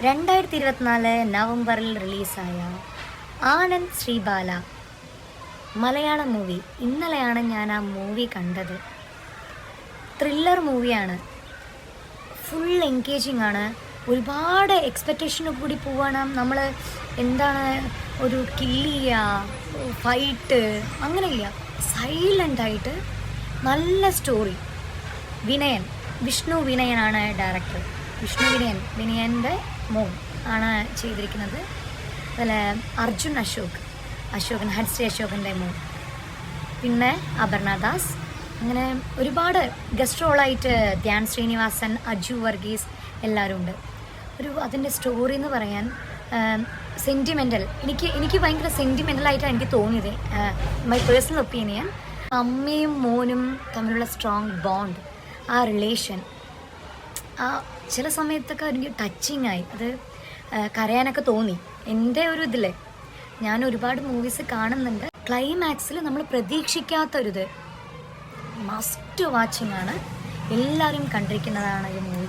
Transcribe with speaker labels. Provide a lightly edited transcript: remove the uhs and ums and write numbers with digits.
Speaker 1: 2024 നവംബറിൽ റിലീസായ ആനന്ദ് ശ്രീബാല മലയാളം മൂവി. ഇന്നലെയാണ് ഞാൻ ആ മൂവി കണ്ടത്. ത്രില്ലർ മൂവിയാണ്, ഫുൾ എൻഗേജിങ് ആണ്. ഒരുപാട് എക്സ്പെക്റ്റേഷന് കൂടി പോവണം. നമ്മൾ എന്താണ് ഒരു കില്ല് ചെയ്യുക, ഫൈറ്റ്, അങ്ങനെയില്ല. സൈലൻ്റായിട്ട് നല്ല സ്റ്റോറി. വിഷ്ണു വിനയനാണ് ഡയറക്ടർ. വിനയൻ്റെ മോൻ ആണ് ചെയ്തിരിക്കുന്നത്. അതുപോലെ അശോകൻ ഹഡ്സ്ലി അശോകൻ്റെ മോൻ, പിന്നെ അപർണദാസ്, അങ്ങനെ ഒരുപാട് ഗസ്റ്റ് റോളായിട്ട് ധ്യാൻ ശ്രീനിവാസൻ, അജു വർഗീസ് എല്ലാവരും ഉണ്ട്. അതിൻ്റെ സ്റ്റോറി എന്ന് പറയാൻ സെൻറ്റിമെൻ്റൽ, എനിക്ക് ഭയങ്കര സെൻറ്റിമെൻ്റലായിട്ടാണ് എനിക്ക് തോന്നിയത്. My personal opinion. അമ്മയും മോനും തമ്മിലുള്ള സ്ട്രോങ് ബോണ്ട്, ആ റിലേഷൻ, ആ ചില സമയത്തൊക്കെ എനിക്ക് ടച്ചിങ് ആയി. അത് കരയാനൊക്കെ തോന്നി. എൻ്റെ ഒരു ഇതിൽ ഞാൻ ഒരുപാട് മൂവീസ് കാണുന്നുണ്ട്, ക്ലൈമാക്സിൽ നമ്മൾ പ്രതീക്ഷിക്കാത്തൊരിത് മസ്റ്റ് വാച്ചിങ് ആണ്. എല്ലാവരും കണ്ടിരിക്കുന്നതാണ് ഈ മൂവി.